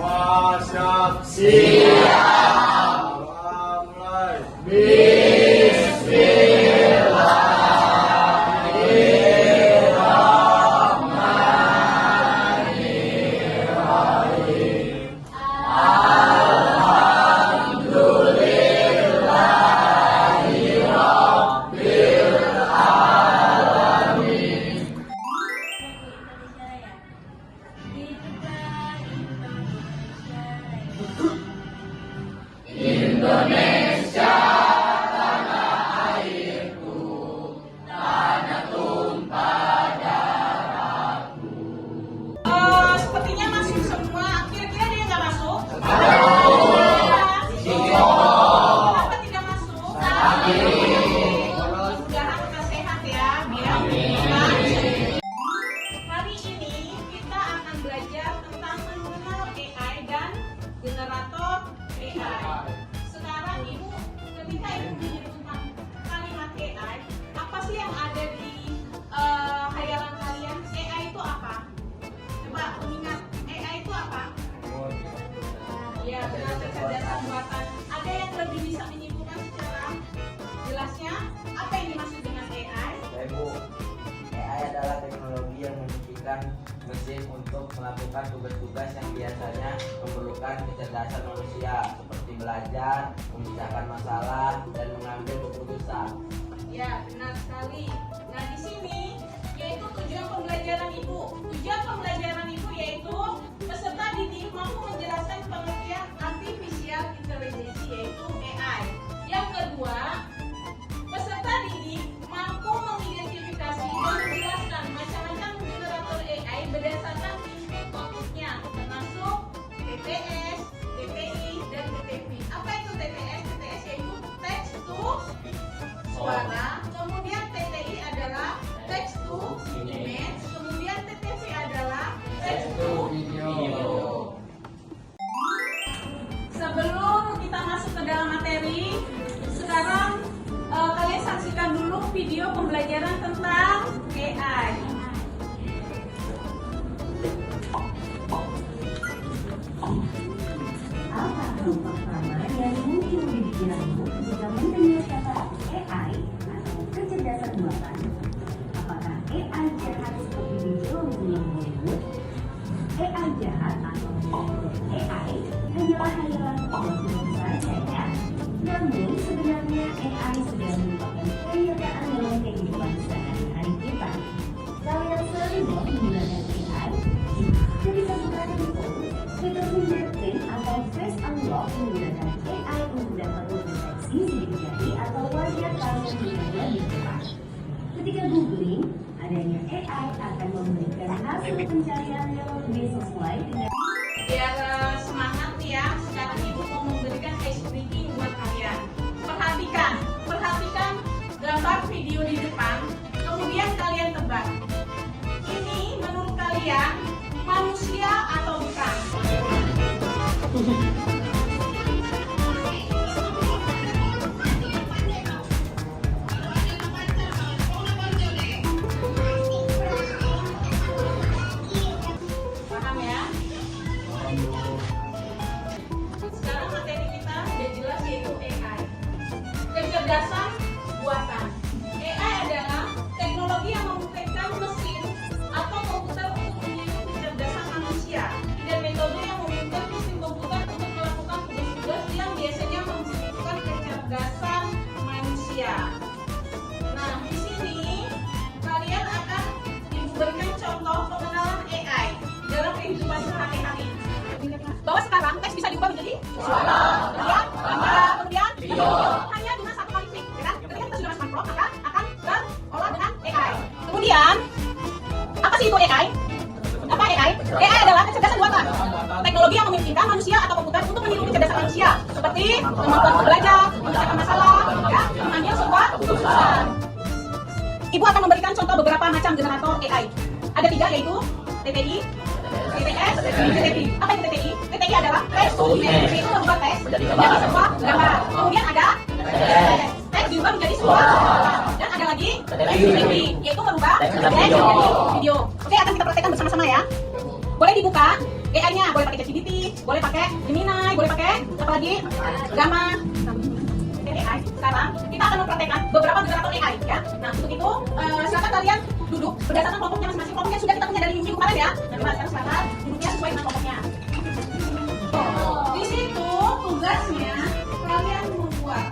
Semua siap? Siap. Mulai. Sepertinya masuk semua. Kira-kira ada yang nggak masuk? Kenapa tidak masuk? Mudah-mudahan kita sehat ya, biar hari ini kita akan belajar tentang mengenal AI dan generator AI. Sekarang Ibu, ketika Ibu menyebutkan kalimat AI, apa sih yang ada di khayalan kalian? AI itu apa? Coba mengingat, AI itu apa? Ya, benar, kecerdasan buatan. Ada yang lebih bisa menyimpulkan secara jelasnya? Apa yang dimaksud dengan AI? Ya, Ibu, AI adalah teknologi yang memungkinkan mesin untuk melakukan tugas-tugas yang biasanya memerlukan kecerdasan manusia, seperti belajar, memecahkan masalah, dan mengambil keputusan. Ya, benar sekali. Nah, di sini yaitu tujuan pembelajaran Ibu. Tujuan pembelajaran Ibu yaitu peserta didik mampu menjelaskan pengertian artificial intelligence yaitu AI. Yang kedua, peserta didik mampu mengidentifikasi dan menjelaskan macam-macam generator AI berdasarkan input outputnya, termasuk TTS, TTI, dan TTP. Apa itu TTS? TTS yaitu text to suara, kemudian TTI adalah text to image, kemudian TTV adalah text to video. Sebelum kita masuk ke dalam materi, sekarang kalian saksikan dulu video pembelajaran tentang AI. Apa hal pertama yang muncul di pikiranmu ketika mendengar kata AI atau kecerdasan buatan? Apakah AI jahat seperti di film-film Hollywood? AI jahat atau AI hanyalah hayalan film saja ya. Namun sebenarnya AI sudah merupakan kenyataan dalam kehidupan sehari-hari kita. Kalian sering menggunakan AI? Jadi sebutan info, fitur fingerprint atau face unlock menggunakan AI untuk dapat mendeteksi sidik jari atau wajah kalian dengan lebih cepat. Ketika googling, adanya AI akan memberikan hasil pencarian yang lebih sesuai dengan Biar semangat ya, sekarang Ibu mau memberikan ice breaking buat kalian. Perhatikan gambar video di depan, kemudian kalian tebak. Ini menurut kalian manusia atau bukan? Paham ya? Sekarang materi kita sudah jelas yaitu AI. Kecerdasan buatan. AI adalah teknologi yang memungkinkan mesin atau komputer untuk meniru kecerdasan manusia dan metode yang memungkinkan mesin komputer untuk melakukan tugas-tugas yang biasanya membutuhkan kecerdasan manusia. Nah, di sini kalian akan diberikan contoh pengenalan AI dalam kehidupan sehari-hari. Bahwa sekarang teks bisa diubah menjadi suara, kemudian gambar, kemudian video. Hanya dengan satu kali klik. Ya kan? Ketika kita sudah masuk Pro, maka akan terolah dengan AI. Kemudian, apa sih itu AI? Apa AI? AI adalah kecerdasan buatan. Teknologi yang memungkinkan manusia atau komputer untuk meniru kecerdasan manusia, seperti kemampuan untuk belajar, memecahkan masalah, ya, mengambil sebuah keputusan. Ibu akan memberikan contoh beberapa macam generator AI. Ada 3 yaitu TTI, TTS, TTP. Apa itu TTI? TTI adalah text to image, yaitu membuat teks menjadi sebuah gambar. Kemudian ada teks diubah menjadi sebuah suara. Dan ada lagi TTP, yaitu merubah teks menjadi video. Oke, akan kita praktekkan bersama-sama ya. Boleh dibuka AI-nya boleh pakai ChatGPT, boleh pakai Gemini, boleh pakai apa lagi? Gamma. AI. Sekarang kita akan mempraktekkan beberapa generator AI ya. Nah, untuk itu silakan kalian duduk berdasarkan kelompoknya masing-masing. Kelompoknya sudah kita punya dari minggu kemarin ya. Nah, sekarang silakan duduknya sesuai dengan kelompoknya. Di situ tugasnya kalian membuat.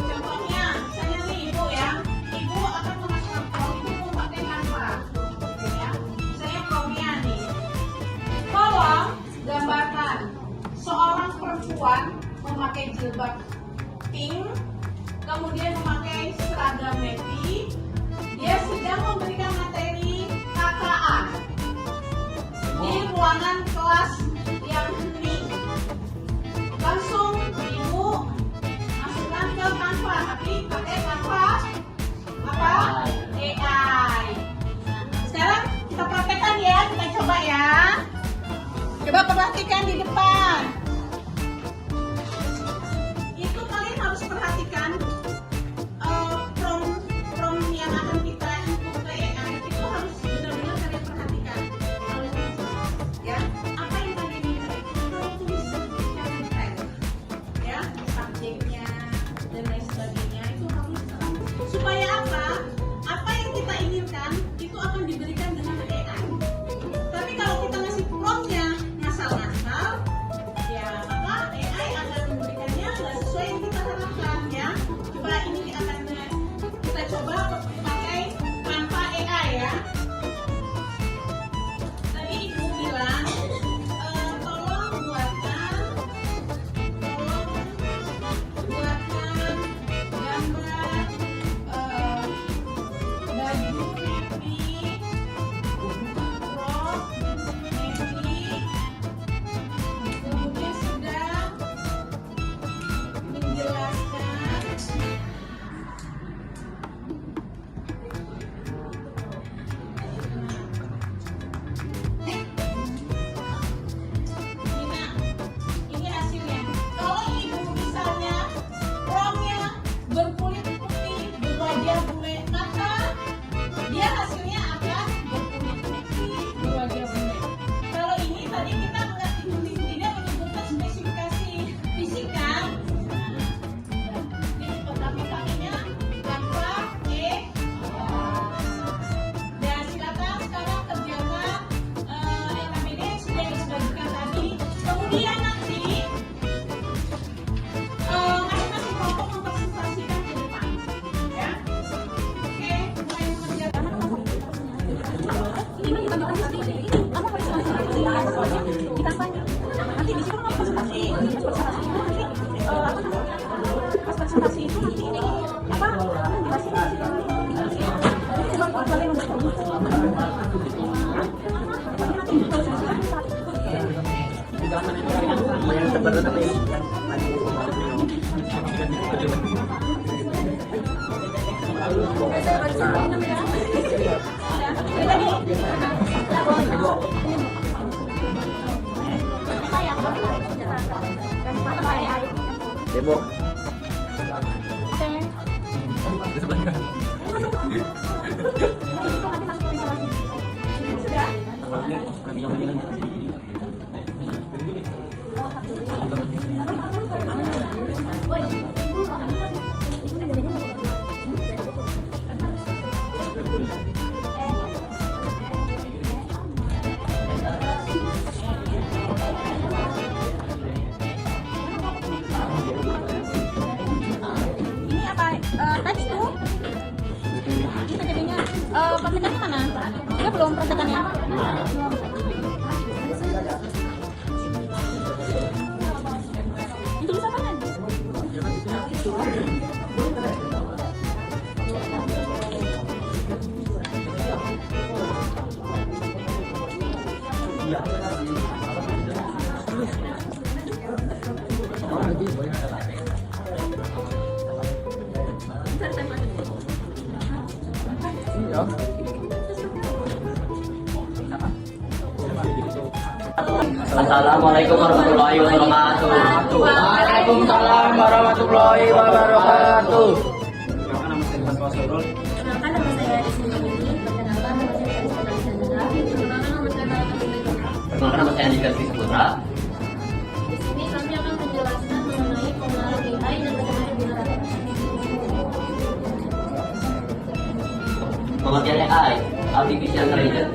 Contohnya, misalnya nih ibu ya, ibu akan memasang ibu memakai Canva, ya. Misalnya promnya nih, tolong gambarkan seorang perempuan memakai jilbab pink, kemudian memakai seragam navy, dia sedang memberikan materi KKA di ruangan kelas yang hening. Langsung ibu masukkan ke Canva, tapi pakai Canva apa? AI. Sekarang kita praktekkan ya, kita coba ya. Coba perhatikan di depan. Itu kalian harus perhatikan prompt yang akan kita input ke AI itu harus benar-benar kalian perhatikan. Ya, apa yang kalian inginkan kalian tulis secara detail. Ya, subjeknya dan lain sebagainya itu harus supaya apa? Apa yang kita inginkan itu akan diberikan dengan AI. Tapi kalau kita ngasih promptnya ngasal-ngasal, ya maka AI akan memberikannya nggak sesuai yang kita harapkan ya. Coba ini akan kita coba pakai Canva AI ya. Tadi ibu bilang tolong buatkan gambar baju navy, rok navy, kemudian sedang menjelaskan ini hasilnya. Kalau ibu misalnya promptnya berkulit putih, berwajah bule, maka dia hasilnya akan berkulit putih, berwajah bule. Kalau ini tadi kita tidak menyebutkan spesifikasi fisik kan? Tapi pakainya Canva dan silakan sekarang kerjakan NAPD sudah disebagikan tadi. Kemudian nanti masing-masing kelompok mempresentasikan ke depan ya. Oke, mulai mengerjakan. Ini kita tanya. Nanti di situ mau presentasi. Pas presentasi itu nanti ini apa? Demo. Ini apa? Tadi tuh kita jadinya praktekannya mana? Dia belum praktekannya. Itu bisa kan? Assalamualaikum warahmatullahi wabarakatuh. Waalaikumsalam warahmatullahi wabarakatuh. Perkenalkan nama saya Desmond Yuni. Perkenalkan nama saya Karisma Alexandra. Perkenalkan nama saya Malaka Binda. Perkenalkan, nama saya Andika Sri Saputra. Di sini kami akan menjelaskan mengenai penggunaan AI dan bagaimana digunakan. Pengertian AI, Artificial Intelligence.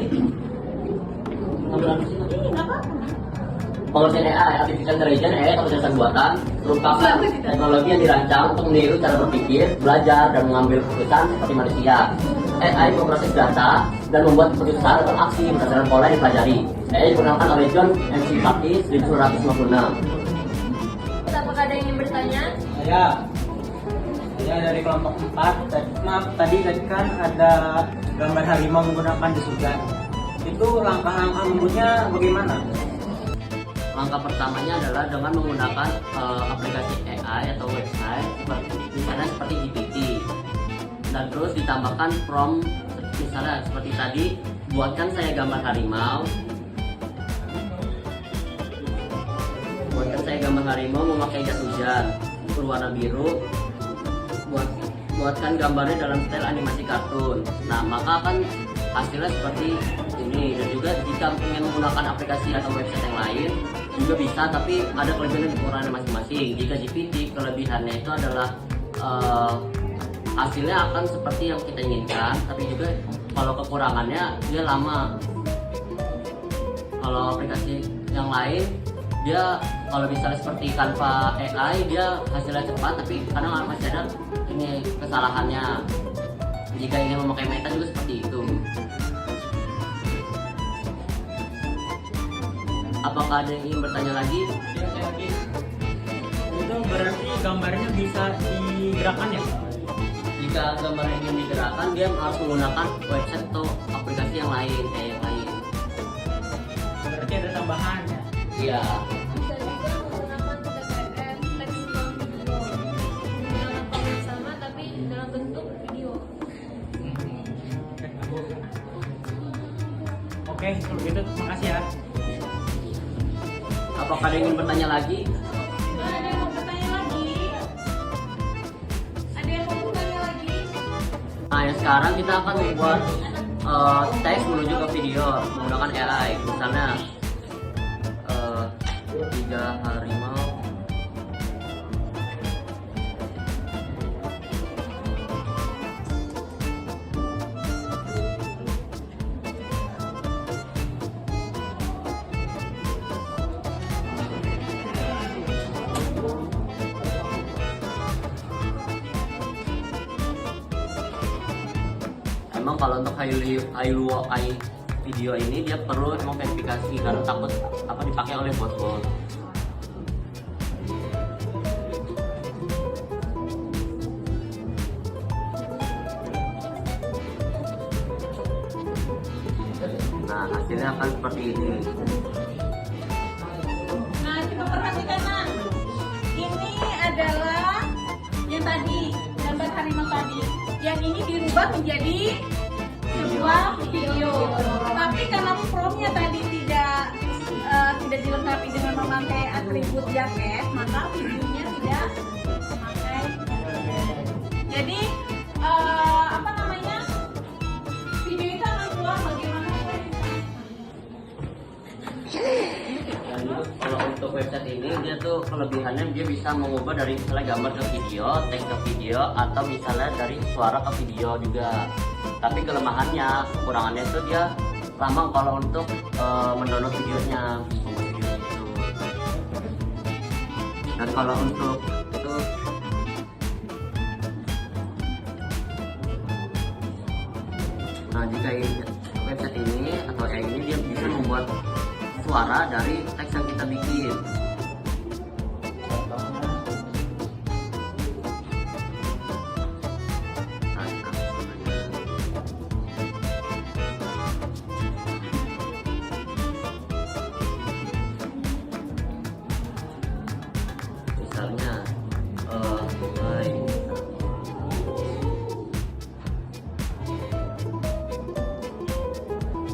Pengertian AI, Artificial Intelligence, AI atau kecerdasan buatan, merupakan teknologi yang dirancang untuk meniru cara berpikir, belajar, dan mengambil keputusan seperti manusia. AI memproses data dan membuat keputusan atau aksi berdasarkan pola yang dipelajari. AI digunakan oleh John McCarthy 1956. Apakah ada yang ingin bertanya? Saya dari kelompok 4. Tadi kan ada gambar harimau menggunakan desugan. Itu langkah-langkah membuatnya bagaimana? Langkah pertamanya adalah dengan menggunakan aplikasi AI atau website misalnya seperti GPT, dan terus ditambahkan prompt misalnya seperti tadi, buatkan saya gambar harimau, memakai jas hujan berwarna biru, buatkan gambarnya dalam style animasi kartun. Nah, maka akan hasilnya seperti ini. Dan juga jika ingin menggunakan aplikasi atau website yang lain juga bisa, tapi ada kelebihan dan kekurangannya masing-masing. Jika GPT, kelebihannya itu adalah hasilnya akan seperti yang kita inginkan, tapi juga kalau kekurangannya dia lama. Kalau aplikasi yang lain, dia kalau misalnya seperti Canva AI, dia hasilnya cepat, tapi kadang masih ada ini kesalahannya. Jika ingin memakai Meta juga seperti itu. Apakah ada yang ingin bertanya lagi? Itu berarti gambarnya bisa digerakkan ya? Jika gambar ingin digerakkan, dia harus menggunakan website atau aplikasi yang lain, kayak yang lain. Berarti ada tambahan ya? Iya. Bisa juga menggunakan TTS, text to video, dengan apa yang sama tapi dalam bentuk video. Oke, kalau gitu makasih ya. Apakah ada yang ingin bertanya lagi? Ada yang mau bertanya lagi? Ada yang mau bertanya lagi? Nah, yang sekarang kita akan membuat teks menuju ke video menggunakan AI. Misalnya 3 harimau. Emang kalau untuk AI video ini dia perlu emang verifikasi karena takut apa dipakai oleh bot-bot. Nah, hasilnya akan seperti ini. Nah, coba perhatikan, Nan. Ini adalah yang tadi, gambar harimau tadi. Yang ini dirubah menjadi sebuah video. Tapi karena promnya tadi tidak dilengkapi dengan memakai atribut jaket, maka videonya tidak memakai. Jadi apa namanya? Video itu akan keluar bagaimana? Dan kalau untuk website ini dia tuh kelebihannya dia bisa mengubah dari misalnya gambar ke video, teks ke video, atau misalnya dari suara ke video juga. Tapi kelemahannya, kekurangannya itu dia lama kalau untuk mendownload videonya, membuat video itu. Dan kalau untuk itu jika website ini atau AI ini dia bisa membuat suara dari teks yang kita bikin. Misalnya hai.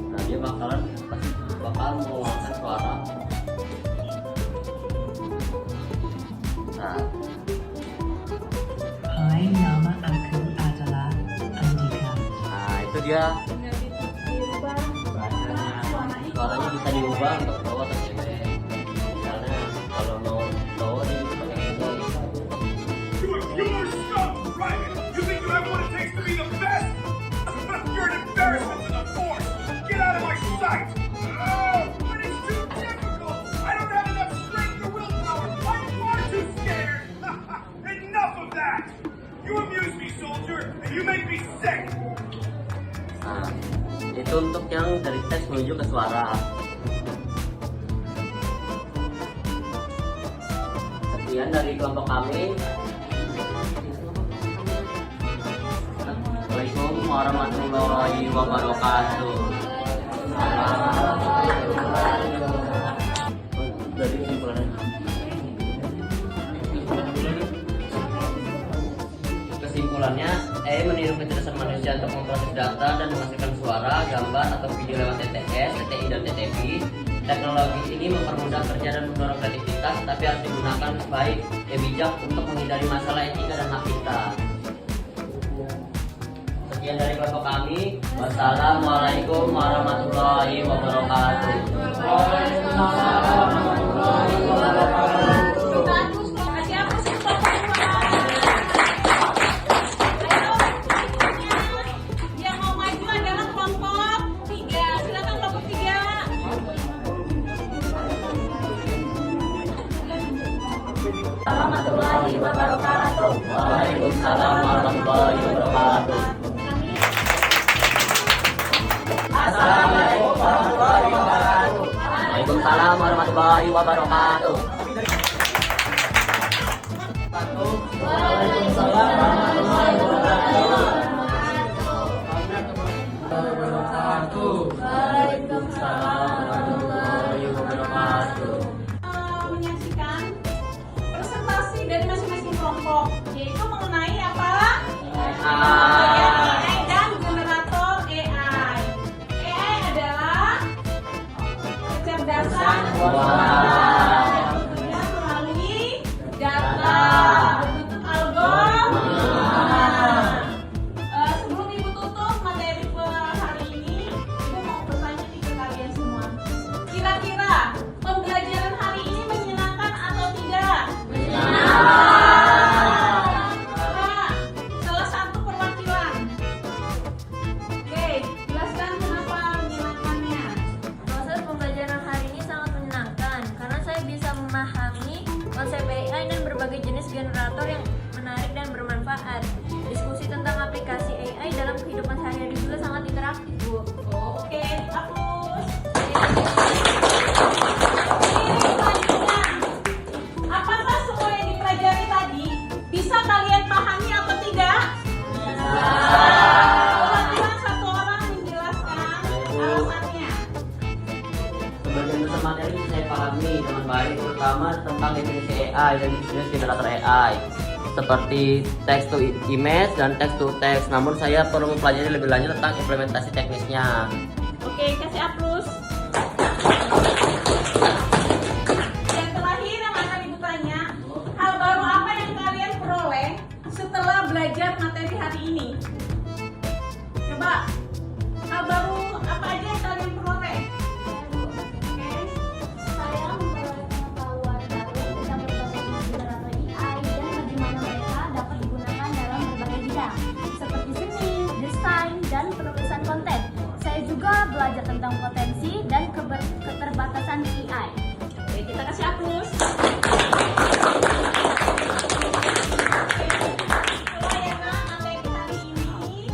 Nah, dia bakal mengeluarkan suara. Nah, Hai, nama aku adalah Andika. itu dia Tinggal dirubah suaranya bisa diubah untuk cowok atau cewek. Misalnya kalau mau cowok dia bisa pakai ini. You're stuck, right? You think you have what it takes to be the best? You're an embarrassment to the force. Get out of my sight. Oh, but it's too difficult. I don't have enough strength or willpower. I'm far too scared. Enough of that. You amuse me, soldier, and you make me sick. Nah, itu untuk yang dari teks menuju ke suara. Sekian dari kelompok kami. Assalamualaikum warahmatullahi wabarakatuh. Dari kesimpulannya, meniru kecerdasan manusia untuk memproses data dan menghasilkan suara, gambar, atau video lewat TTS, TTI, dan TTP. Teknologi ini mempermudah kerja dan mendorong kreativitas, tapi harus digunakan baik, bijak untuk menghindari masalah etika dan hak cipta. Sekian dari kelompok kami. Wassalamualaikum warahmatullahi wabarakatuh. Bagus, kasih apa sih yang mau maju adalah kelompok 3. Silakan kelompok 3. Warahmatullahi wabarakatuh. Waalaikumsalam warahmatullahi wabarakatuh. Assalamualaikum warahmatullahi wabarakatuh. Waalaikumsalam warahmatullahi wabarakatuh. Waalaikumsalam warahmatullahi wabarakatuh. Menyaksikan presentasi dari masing-masing kelompok, yaitu mengenai apa? AI dan generator AI. AI adalah kecerdasan yang bekerja melalui data berbentuk algoritma. Sebelum Ibu tutup materi hari ini, Ibu mau bertanya nih ke kalian semua. Kira-kira pembelajaran hari ini menyenangkan atau tidak? Salah satu perwakilan. Oke, jelaskan kenapa menyenangkannya. Proses pembelajaran hari ini sangat menyenangkan karena saya bisa memahami konsep AI dan berbagai jenis generator yang menarik dan bermanfaat. Diskusi tentang aplikasi AI dalam kehidupan sehari-hari juga sangat interaktif, Bu. Oke, hapus. Selanjutnya, apakah semua yang dipelajari tadi bisa kalian pahami atau tidak? Perwakilan satu orang menjelaskan alasannya. Sebagian besar materi saya pahami dengan baik, terutama tentang definisi AI dan jenis generator AI seperti text to image dan text to text. Namun saya perlu mempelajari lebih lanjut tentang implementasi teknisnya. Oke, kasih hapus. Yang terakhir yang akan Ibu tanya, hal baru apa yang kalian peroleh setelah belajar materi hari ini? Coba, hal baru apa aja yang kalian peroleh? Oke. Saya memperoleh pengetahuan baru tentang berbagai jenis generator AI dan bagaimana mereka dapat digunakan dalam berbagai bidang seperti seni, desain, dan penulisan konten. Saya juga belajar tentang potensi dan keterbatasan AI. Oke, kita kasih hapus. Pelayanan materi hari ini,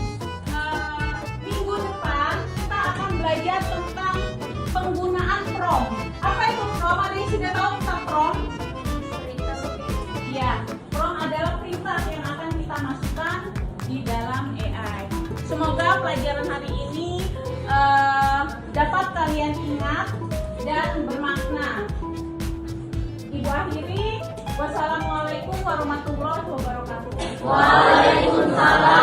minggu depan kita akan belajar tentang penggunaan prompt. Apa itu prompt? Ada yang sudah tahu tentang prompt? Iya, prompt adalah perintah yang akan kita masukkan di dalam AI. Semoga pelajaran hari ini dapat kalian ingat dan bermakna. Ibu akhiri, wassalamualaikum warahmatullahi wabarakatuh. Waalaikumsalam